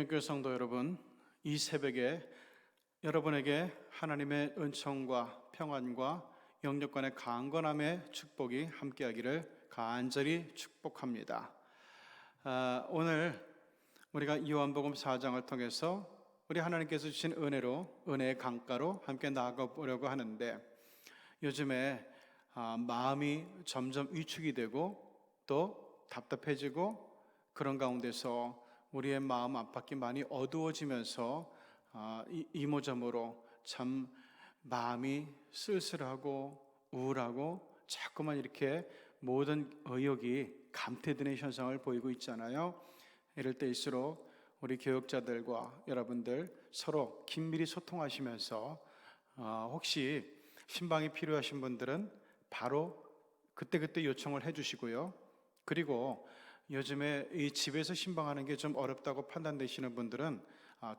영경교회 성도 여러분, 이 새벽에 여러분에게 하나님의 은총과 평안과 영육간의 강건함의 축복이 함께하기를 간절히 축복합니다. 오늘 우리가 요한복음 4장을 통해서 우리 하나님께서 주신 은혜로, 은혜의 강가로 함께 나아가보려고 하는데, 요즘에 마음이 점점 위축이 되고 또 답답해지고, 그런 가운데서 우리의 마음 안팎이 많이 어두워지면서 이모저모로 참 마음이 쓸쓸하고 우울하고 자꾸만 이렇게 모든 의욕이 감퇴되는 현상을 보이고 있잖아요. 이럴 때일수록 우리 교역자들과 여러분들 서로 긴밀히 소통하시면서 혹시 신방이 필요하신 분들은 바로 그때그때 요청을 해주시고요. 그리고 요즘에 이 집에서 신방하는 게 좀 어렵다고 판단되시는 분들은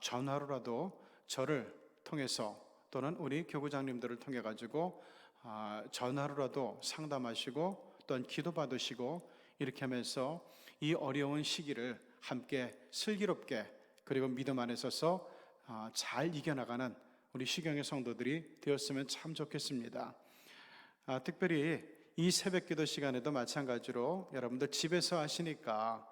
전화로라도 저를 통해서 또는 우리 교구장님들을 통해 가지고 전화로라도 상담하시고 또는 기도 받으시고, 이렇게 하면서 이 어려운 시기를 함께 슬기롭게 그리고 믿음 안에 서서 잘 이겨나가는 우리 시경의 성도들이 되었으면 참 좋겠습니다. 특별히 이 새벽기도 시간에도 마찬가지로 여러분들 집에서 하시니까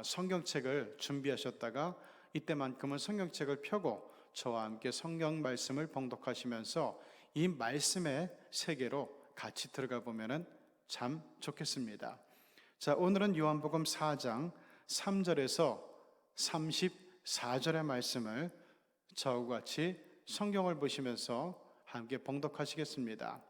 성경책을 준비하셨다가 이때만큼은 성경책을 펴고 저와 함께 성경 말씀을 봉독하시면서 이 말씀의 세계로 같이 들어가 보면 참 좋겠습니다. 자, 오늘은 요한복음 4장 3절에서 34절의 말씀을 저와 같이 성경을 보시면서 함께 봉독하시겠습니다.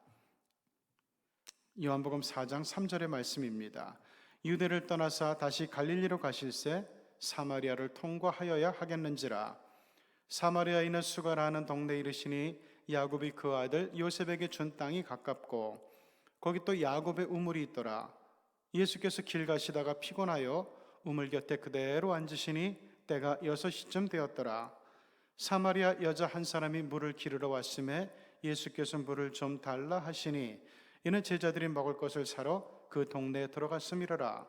요한복음 4장 3절의 말씀입니다. 유대를 떠나사 다시 갈릴리로 가실새 사마리아를 통과하여야 하겠는지라. 사마리아인은 수가라는 동네에 이르시니 야곱이 그 아들 요셉에게 준 땅이 가깝고 거기 또 야곱의 우물이 있더라. 예수께서 길 가시다가 피곤하여 우물 곁에 그대로 앉으시니 때가 6시쯤 되었더라. 사마리아 여자 한 사람이 물을 기르러 왔음에 예수께서 물을 좀 달라 하시니 이는 제자들이 먹을 것을 사러 그 동네에 들어갔음이로라.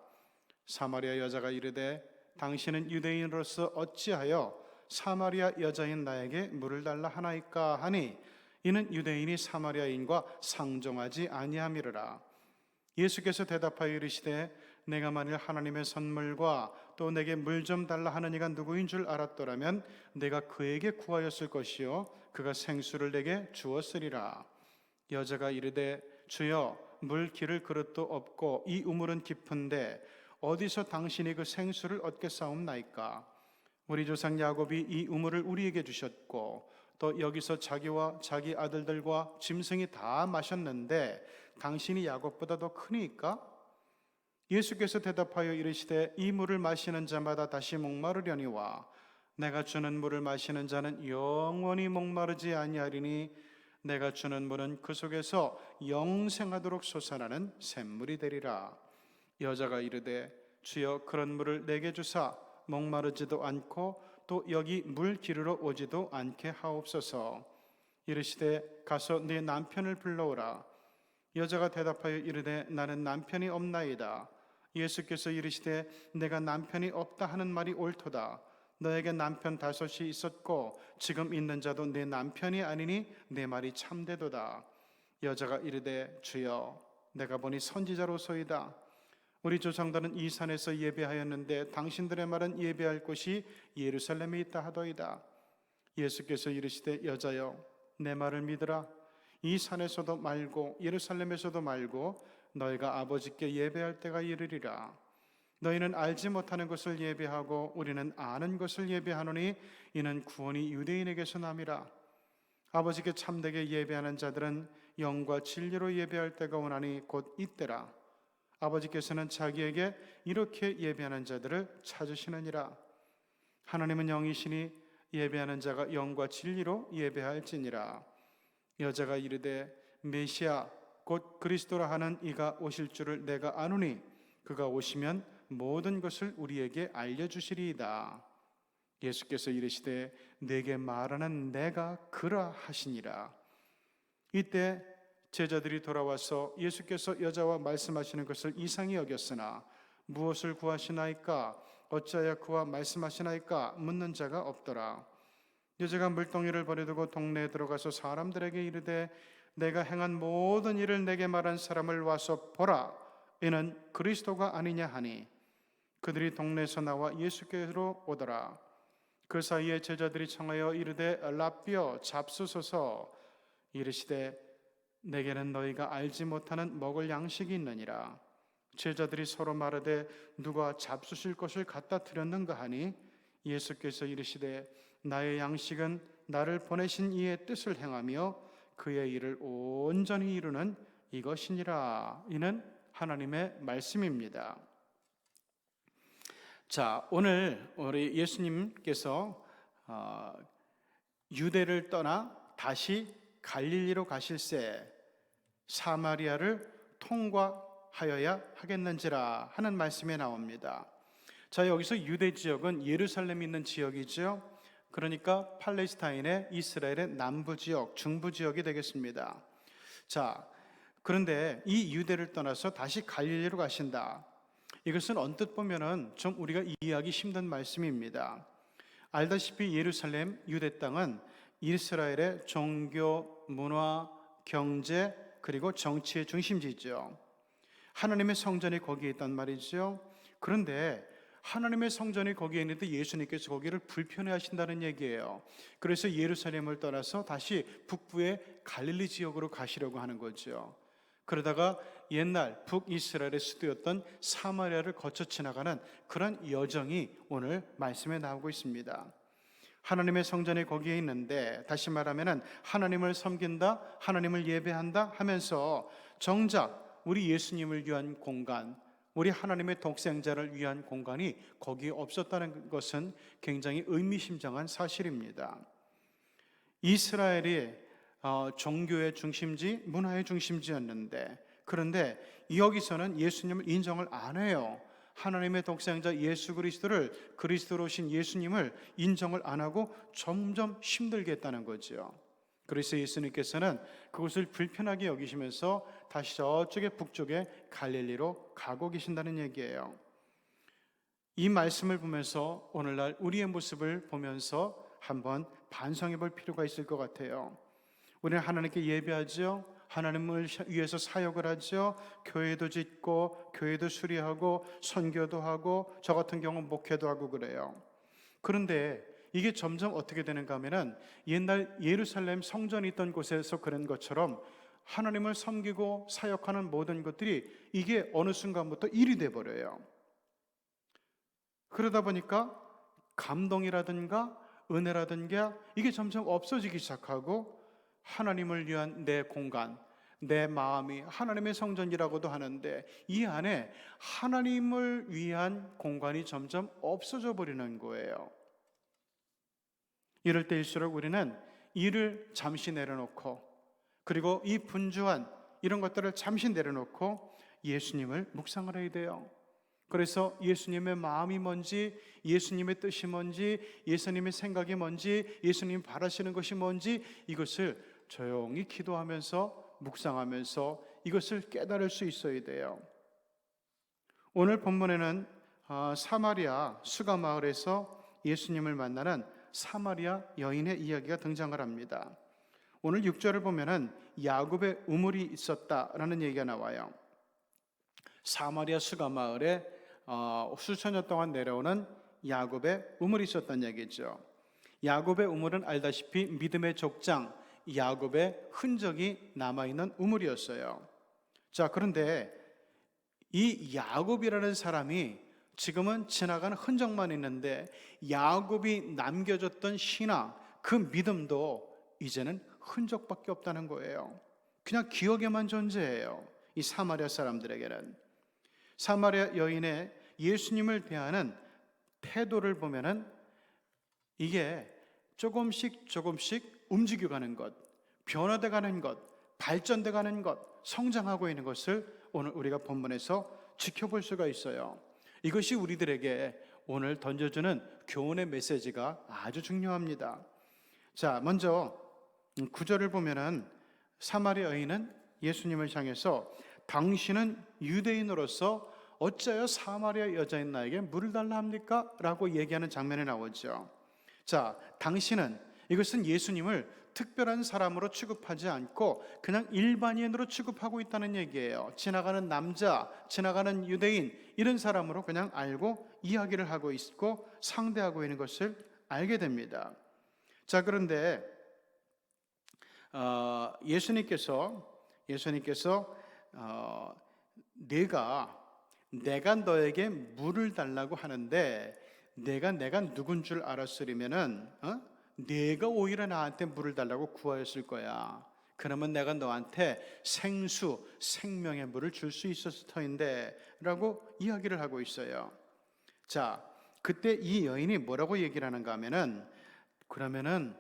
사마리아 여자가 이르되 당신은 유대인으로서 어찌하여 사마리아 여자인 나에게 물을 달라 하나이까 하니 이는 유대인이 사마리아인과 상종하지 아니함이로라. 예수께서 대답하여 이르시되 내가 만일 하나님의 선물과 또 내게 물 좀 달라 하는 이가 누구인 줄 알았더라면 내가 그에게 구하였을 것이요 그가 생수를 내게 주었으리라. 여자가 이르되 주여 물 기를 그릇도 없고 이 우물은 깊은데 어디서 당신이 그 생수를 얻겠사옵나이까. 우리 조상 야곱이 이 우물을 우리에게 주셨고 또 여기서 자기와 자기 아들들과 짐승이 다 마셨는데 당신이 야곱보다 더 크니까? 예수께서 대답하여 이르시되 이 물을 마시는 자마다 다시 목마르려니와 내가 주는 물을 마시는 자는 영원히 목마르지 아니하리니 내가 주는 물은 그 속에서 영생하도록 솟아나는 샘물이 되리라. 여자가 이르되 주여 그런 물을 내게 주사 목마르지도 않고 또 여기 물 기르러 오지도 않게 하옵소서. 이르시되 가서 네 남편을 불러오라. 여자가 대답하여 이르되 나는 남편이 없나이다. 예수께서 이르시되 내가 남편이 없다 하는 말이 옳도다. 너에게 남편 5이 있었고 지금 있는 자도 내 남편이 아니니 내 말이 참되도다. 여자가 이르되 주여 내가 보니 선지자로소이다. 우리 조상들은 이 산에서 예배하였는데 당신들의 말은 예배할 곳이 예루살렘에 있다 하더이다. 예수께서 이르시되 여자여 내 말을 믿으라. 이 산에서도 말고 예루살렘에서도 말고 너희가 아버지께 예배할 때가 이르리라. 너희는 알지 못하는 것을 예배하고 우리는 아는 것을 예배하노니 이는 구원이 유대인에게서 남이라. 아버지께 참되게 예배하는 자들은 영과 진리로 예배할 때가 오나니 곧 이때라. 아버지께서는 자기에게 이렇게 예배하는 자들을 찾으시느니라. 하나님은 영이시니 예배하는 자가 영과 진리로 예배할지니라. 여자가 이르되 메시아 곧 그리스도라 하는 이가 오실 줄을 내가 아노니 그가 오시면 모든 것을 우리에게 알려주시리이다. 예수께서 이르시되 내게 말하는 내가 그라 하시니라. 이때 제자들이 돌아와서 예수께서 여자와 말씀하시는 것을 이상히 여겼으나 무엇을 구하시나이까 어찌하여 그와 말씀하시나이까 묻는 자가 없더라. 여자가 물동이를 버려두고 동네에 들어가서 사람들에게 이르되 내가 행한 모든 일을 내게 말한 사람을 와서 보라, 이는 그리스도가 아니냐 하니 그들이 동네에서 나와 예수께로 오더라. 그 사이에 제자들이 청하여 이르되 라삐여 잡수소서. 이르시되 내게는 너희가 알지 못하는 먹을 양식이 있느니라. 제자들이 서로 말하되 누가 잡수실 것을 갖다 드렸는가 하니 예수께서 이르시되 나의 양식은 나를 보내신 이의 뜻을 행하며 그의 일을 온전히 이루는 이것이니라. 이는 하나님의 말씀입니다. 자, 오늘 우리 예수님께서 유대를 떠나 다시 갈릴리로 가실새 사마리아를 통과하여야 하겠는지라 하는 말씀이 나옵니다. 자, 여기서 유대 지역은 예루살렘이 있는 지역이죠. 그러니까 팔레스타인의 이스라엘의 남부 지역, 중부 지역이 되겠습니다. 자, 그런데 이 유대를 떠나서 다시 갈릴리로 가신다. 이것은 언뜻 보면은 좀 우리가 이해하기 힘든 말씀입니다. 알다시피 예루살렘 유대 땅은 이스라엘의 종교, 문화, 경제 그리고 정치의 중심지죠. 하나님의 성전이 거기에 있단 말이죠. 그런데 하나님의 성전이 거기에 있는데 예수님께서 거기를 불편해하신다는 얘기예요. 그래서 예루살렘을 떠나서 다시 북부의 갈릴리 지역으로 가시려고 하는 거죠. 그러다가 옛날 북이스라엘의 수도였던 사마리아를 거쳐 지나가는 그런 여정이 오늘 말씀에 나오고 있습니다. 하나님의 성전이 거기에 있는데, 다시 말하면 하나님을 섬긴다, 하나님을 예배한다 하면서 정작 우리 예수님을 위한 공간, 우리 하나님의 독생자를 위한 공간이 거기에 없었다는 것은 굉장히 의미심장한 사실입니다. 이스라엘이 종교의 중심지, 문화의 중심지였는데, 그런데 여기서는 예수님을 인정을 안 해요. 하나님의 독생자 예수 그리스도를, 그리스도로 오신 예수님을 인정을 안 하고 점점 힘들게 했다는 거죠. 그래서 예수님께서는 그것을 불편하게 여기시면서 다시 저쪽에 북쪽에 갈릴리로 가고 계신다는 얘기예요. 이 말씀을 보면서 오늘날 우리의 모습을 보면서 한번 반성해 볼 필요가 있을 것 같아요. 우리는 하나님께 예배하죠. 하나님을 위해서 사역을 하죠. 교회도 짓고 교회도 수리하고 선교도 하고 저 같은 경우는 목회도 하고 그래요. 그런데 이게 점점 어떻게 되는가 하면은 옛날 예루살렘 성전이 있던 곳에서 그런 것처럼 하나님을 섬기고 사역하는 모든 것들이 이게 어느 순간부터 일이 돼버려요. 그러다 보니까 감동이라든가 은혜라든가 이게 점점 없어지기 시작하고 하나님을 위한 내 공간, 내 마음이 하나님의 성전이라고도 하는데 이 안에 하나님을 위한 공간이 점점 없어져 버리는 거예요. 이럴 때일수록 우리는 일을 잠시 내려놓고, 그리고 이 분주한 이런 것들을 잠시 내려놓고 예수님을 묵상을 해야 돼요. 그래서 예수님의 마음이 뭔지, 예수님의 뜻이 뭔지, 예수님의 생각이 뭔지, 예수님이 바라시는 것이 뭔지 이것을 조용히 기도하면서 묵상하면서 이것을 깨달을 수 있어야 돼요. 오늘 본문에는 사마리아 수가 마을에서 예수님을 만나는 사마리아 여인의 이야기가 등장을 합니다. 오늘 6절을 보면은 야곱의 우물이 있었다라는 얘기가 나와요. 사마리아 수가 마을에 수천여 동안 내려오는 야곱의 우물이 있었던 얘기죠. 야곱의 우물은 알다시피 믿음의 족장 야곱의 흔적이 남아있는 우물이었어요. 자, 그런데 이 야곱이라는 사람이 지금은 지나가는 흔적만 있는데 야곱이 남겨줬던 신앙, 그 믿음도 이제는 흔적밖에 없다는 거예요. 그냥 기억에만 존재해요. 이 사마리아 사람들에게는. 사마리아 여인의 예수님을 대하는 태도를 보면은 이게 조금씩 움직여가는 것, 변화돼가는 것, 발전돼가는 것, 성장하고 있는 것을 오늘 우리가 본문에서 지켜볼 수가 있어요. 이것이 우리들에게 오늘 던져주는 교훈의 메시지가 아주 중요합니다. 자, 먼저 9절을 보면은 사마리아 여인은 예수님을 향해서 당신은 유대인으로서 어찌하여 사마리아 여자인 나에게 물을 달라 합니까? 라고 얘기하는 장면이 나오죠. 자, 당신은 이것은 예수님을 특별한 사람으로 취급하지 않고 그냥 일반인으로 취급하고 있다는 얘기예요. 지나가는 남자, 지나가는 유대인, 이런 사람으로 그냥 알고 이야기를 하고 있고 상대하고 있는 것을 알게 됩니다. 자, 그런데 예수님께서 내가 너에게 물을 달라고 하는데 내가 누군 줄 알았으리면은 내가 오히려 나한테 물을 달라고 구하였을 거야. 그러면 내가 너한테 생수, 생명의 물을 줄 수 있었을 터인데 라고 이야기를 하고 있어요. 자, 그때 이 여인이 뭐라고 얘기를 하는가 하면은, 그러면은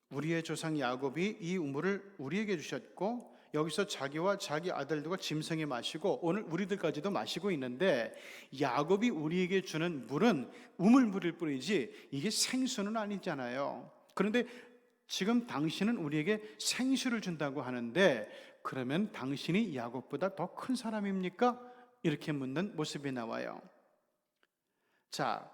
우리의 조상 야곱이 이 우물을 우리에게 주셨고 여기서 자기와 자기 아들들과 짐승이 마시고 오늘 우리들까지도 마시고 있는데, 야곱이 우리에게 주는 물은 우물물일 뿐이지 이게 생수는 아니잖아요. 그런데 지금 당신은 우리에게 생수를 준다고 하는데 그러면 당신이 야곱보다 더 큰 사람입니까? 이렇게 묻는 모습이 나와요. 자,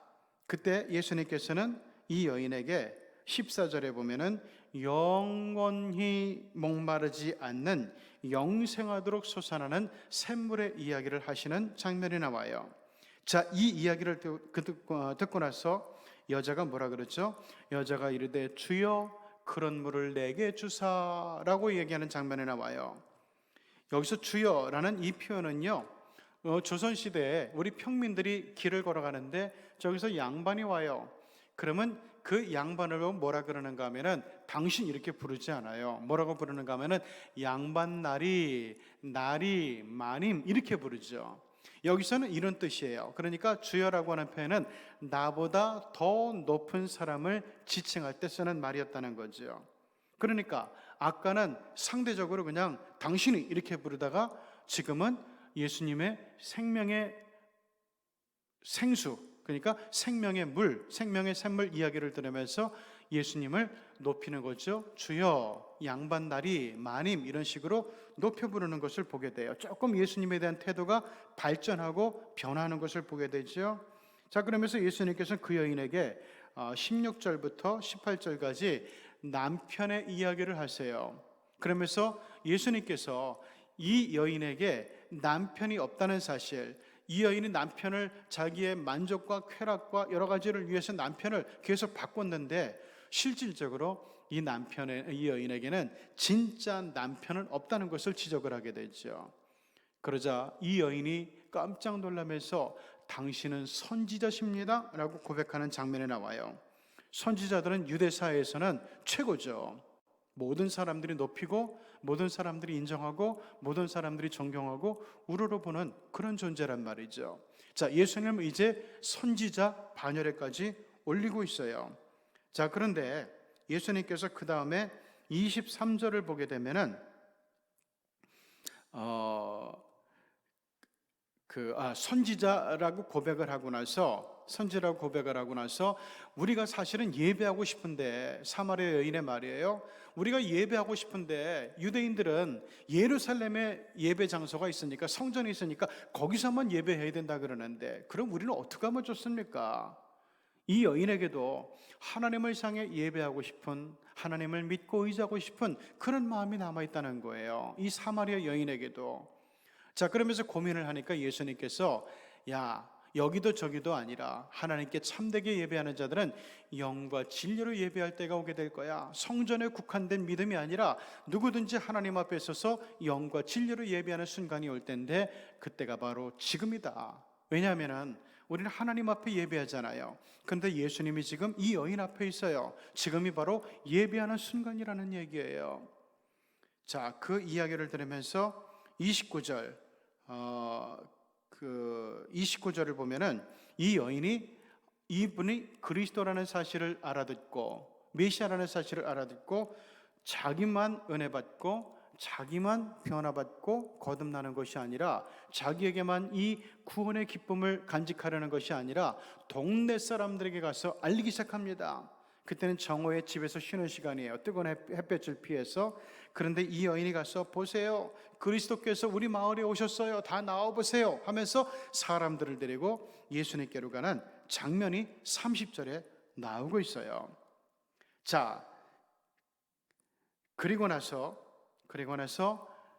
그때 예수님께서는 이 여인에게 14절에 보면은 영원히 목마르지 않는 영생하도록 솟아나는 샘물의 이야기를 하시는 장면이 나와요. 자, 이 이야기를 듣고 나서 여자가 뭐라 그러죠? 여자가 이르되 주여 그런 물을 내게 주사라고 얘기하는 장면이 나와요. 여기서 주여라는 이 표현은요, 조선시대에 우리 평민들이 길을 걸어가는데 저기서 양반이 와요. 그러면 그 양반을 뭐라 그러는가 하면은 당신 이렇게 부르지 않아요. 뭐라고 부르는가 하면은 양반나리, 나리, 마님 이렇게 부르죠. 여기서는 이런 뜻이에요. 그러니까 주여라고 하는 표현은 나보다 더 높은 사람을 지칭할 때 쓰는 말이었다는 거죠. 그러니까 아까는 상대적으로 그냥 당신이 이렇게 부르다가 지금은 예수님의 생명의 생수, 그러니까 생명의 물, 생명의 샘물 이야기를 들으면서 예수님을 높이는 거죠. 주여, 양반나리, 마님 이런 식으로 높여 부르는 것을 보게 돼요. 조금 예수님에 대한 태도가 발전하고 변하는 것을 보게 되죠. 자, 그러면서 예수님께서는 그 여인에게 16절부터 18절까지 남편의 이야기를 하세요. 그러면서 예수님께서 이 여인에게 남편이 없다는 사실, 이 여인이 남편을 자기의 만족과 쾌락과 여러 가지를 위해서 남편을 계속 바꿨는데 실질적으로 이 여인에게는 진짜 남편은 없다는 것을 지적을 하게 되죠. 그러자 이 여인이 깜짝 놀라면서 당신은 선지자십니다 라고 고백하는 장면이 나와요. 선지자들은 유대사회에서는 최고죠. 모든 사람들이 높이고 모든 사람들이 인정하고 모든 사람들이 존경하고 우러러보는 그런 존재란 말이죠. 자, 예수님은 이제 선지자 반열에까지 올리고 있어요. 자, 그런데 예수님께서 그 다음에 23절을 보게 되면은 선지자라고 고백을 하고 나서 우리가 사실은 예배하고 싶은데, 사마리아 여인의 말이에요. 우리가 예배하고 싶은데 유대인들은 예루살렘에 예배 장소가 있으니까, 성전이 있으니까 거기서만 예배해야 된다 그러는데 그럼 우리는 어떻게 하면 좋습니까? 이 여인에게도 하나님을 향해 예배하고 싶은, 하나님을 믿고 의지하고 싶은 그런 마음이 남아있다는 거예요. 이 사마리아 여인에게도. 자, 그러면서 고민을 하니까 예수님께서 여기도 저기도 아니라 하나님께 참되게 예배하는 자들은 영과 진리로 예배할 때가 오게 될 거야. 성전에 국한된 믿음이 아니라 누구든지 하나님 앞에 서서 영과 진리로 예배하는 순간이 올 텐데 그때가 바로 지금이다. 왜냐하면 우리는 하나님 앞에 예배하잖아요. 그런데 예수님이 지금 이 여인 앞에 있어요. 지금이 바로 예배하는 순간이라는 얘기예요. 자, 그 이야기를 들으면서 29절 29절을 보면은 이 여인이 이분이 그리스도라는 사실을 알아듣고 메시아라는 사실을 알아듣고 자기만 은혜 받고 자기만 변화받고 거듭나는 것이 아니라 자기에게만 이 구원의 기쁨을 간직하려는 것이 아니라 동네 사람들에게 가서 알리기 시작합니다. 그때는 정오에 집에서 쉬는 시간이에요. 뜨거운 햇볕을 피해서. 그런데 이 여인이 가서 보세요, 그리스도께서 우리 마을에 오셨어요, 다 나와보세요 하면서 사람들을 데리고 예수님께로 가는 장면이 30절에 나오고 있어요. 자, 그리고 나서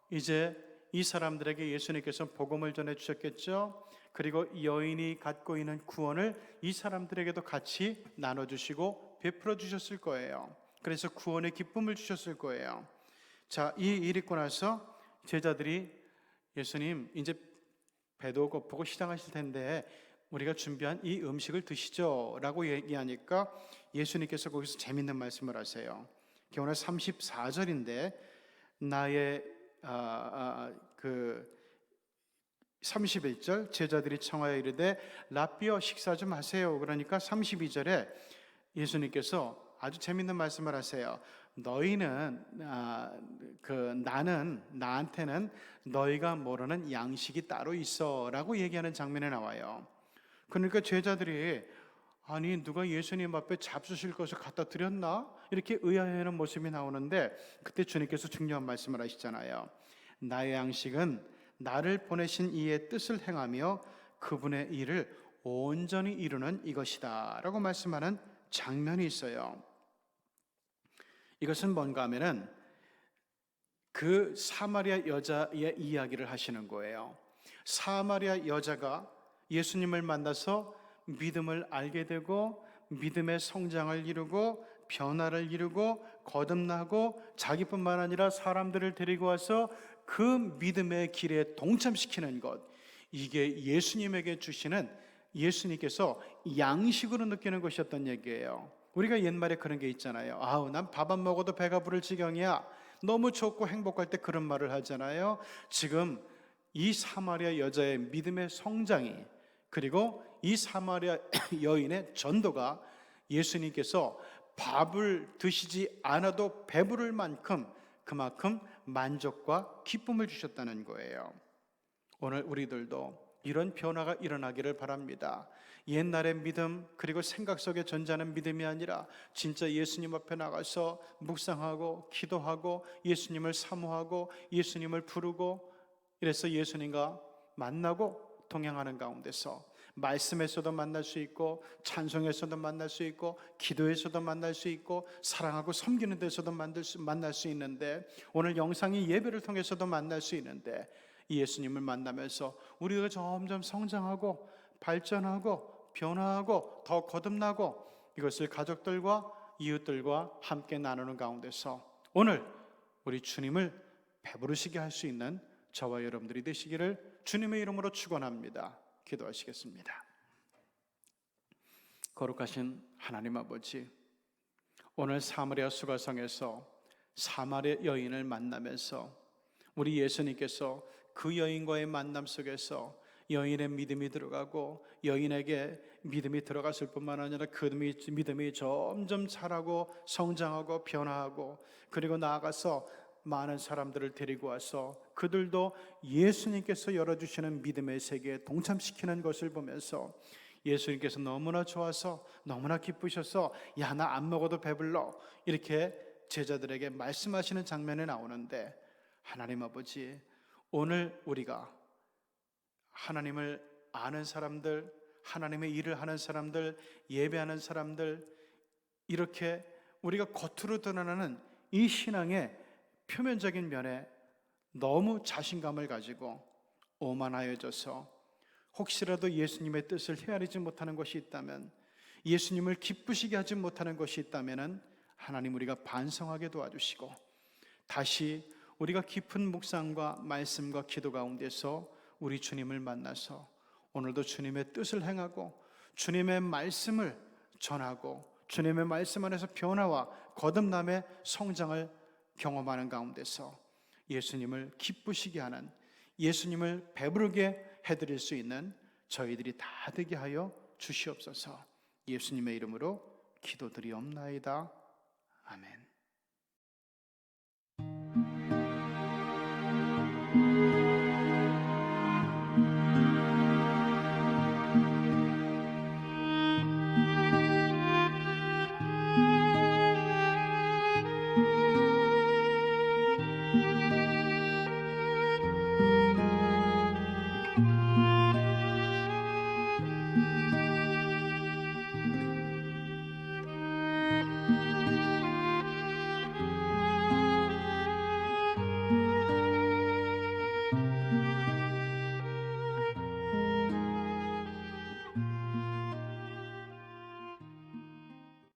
이제 이 사람들에게 예수님께서 복음을 전해 주셨겠죠. 그리고 여인이 갖고 있는 구원을 이 사람들에게도 같이 나눠주시고 베풀어 주셨을 거예요. 그래서 구원의 기쁨을 주셨을 거예요. 자, 이 일 있고 나서 제자들이 예수님 이제 배도 고프고 시장하실 텐데 우리가 준비한 이 음식을 드시죠 라고 얘기하니까 예수님께서 거기서 재밌는 말씀을 하세요. 오늘 34절인데 나의 31절 제자들이 청하여 이르되 라삐어 식사 좀 하세요. 그러니까 32절에 예수님께서 아주 재밌는 말씀을 하세요. 너희는 나한테는 너희가 모르는 양식이 따로 있어라고 얘기하는 장면에 나와요. 그러니까 제자들이 아니 누가 예수님 앞에 잡수실 것을 갖다 드렸나? 이렇게 의아해하는 모습이 나오는데 그때 주님께서 중요한 말씀을 하시잖아요. 나의 양식은 나를 보내신 이의 뜻을 행하며 그분의 일을 온전히 이루는 이것이다 라고 말씀하는 장면이 있어요. 이것은 뭔가 하면은 그 사마리아 여자의 이야기를 하시는 거예요. 사마리아 여자가 예수님을 만나서 믿음을 알게 되고 믿음의 성장을 이루고 변화를 이루고 거듭나고 자기뿐만 아니라 사람들을 데리고 와서 그 믿음의 길에 동참시키는 것, 이게 예수님에게 주시는 예수님께서 양식으로 느끼는 것이었던 얘기예요. 우리가 옛말에 그런 게 있잖아요. 아우 난 밥 안 먹어도 배가 부를 지경이야. 너무 좋고 행복할 때 그런 말을 하잖아요. 지금 이 사마리아 여자의 믿음의 성장이 그리고 이 사마리아 여인의 전도가 예수님께서 밥을 드시지 않아도 배부를 만큼 그만큼 만족과 기쁨을 주셨다는 거예요. 오늘 우리들도 이런 변화가 일어나기를 바랍니다. 옛날의 믿음 그리고 생각 속에 존재하는 믿음이 아니라 진짜 예수님 앞에 나가서 묵상하고 기도하고 예수님을 사모하고 예수님을 부르고 이래서 예수님과 만나고 동행하는 가운데서 말씀에서도 만날 수 있고 찬송에서도 만날 수 있고 기도에서도 만날 수 있고 사랑하고 섬기는 데서도 만날 수 있는데 오늘 영상이 예배를 통해서도 만날 수 있는데 이 예수님을 만나면서 우리가 점점 성장하고 발전하고 변화하고 더 거듭나고 이것을 가족들과 이웃들과 함께 나누는 가운데서 오늘 우리 주님을 배부르시게 할 수 있는 저와 여러분들이 되시기를 주님의 이름으로 축원합니다. 기도하시겠습니다. 거룩하신 하나님 아버지, 오늘 사마리아 수가성에서 사마리아 여인을 만나면서 우리 예수님께서 그 여인과의 만남 속에서 여인의 믿음이 들어가고 여인에게 믿음이 들어갔을 뿐만 아니라 그 믿음이 점점 자라고 성장하고 변화하고 그리고 나아가서 많은 사람들을 데리고 와서 그들도 예수님께서 열어주시는 믿음의 세계에 동참시키는 것을 보면서 예수님께서 너무나 좋아서 너무나 기쁘셔서 야, 나 안 먹어도 배불러 이렇게 제자들에게 말씀하시는 장면이 나오는데 하나님 아버지, 오늘 우리가 하나님을 아는 사람들, 하나님의 일을 하는 사람들, 예배하는 사람들 이렇게 우리가 겉으로 드러나는 이 신앙의 표면적인 면에 너무 자신감을 가지고 오만하여져서 혹시라도 예수님의 뜻을 헤아리지 못하는 것이 있다면 예수님을 기쁘시게 하지 못하는 것이 있다면 하나님 우리가 반성하게 도와주시고 다시 우리가 깊은 묵상과 말씀과 기도 가운데서 우리 주님을 만나서 오늘도 주님의 뜻을 행하고 주님의 말씀을 전하고 주님의 말씀 안에서 변화와 거듭남의 성장을 경험하는 가운데서 예수님을 기쁘시게 하는 예수님을 배부르게 해드릴 수 있는 저희들이 다 되게 하여 주시옵소서. 예수님의 이름으로 기도드리옵나이다. 아멘.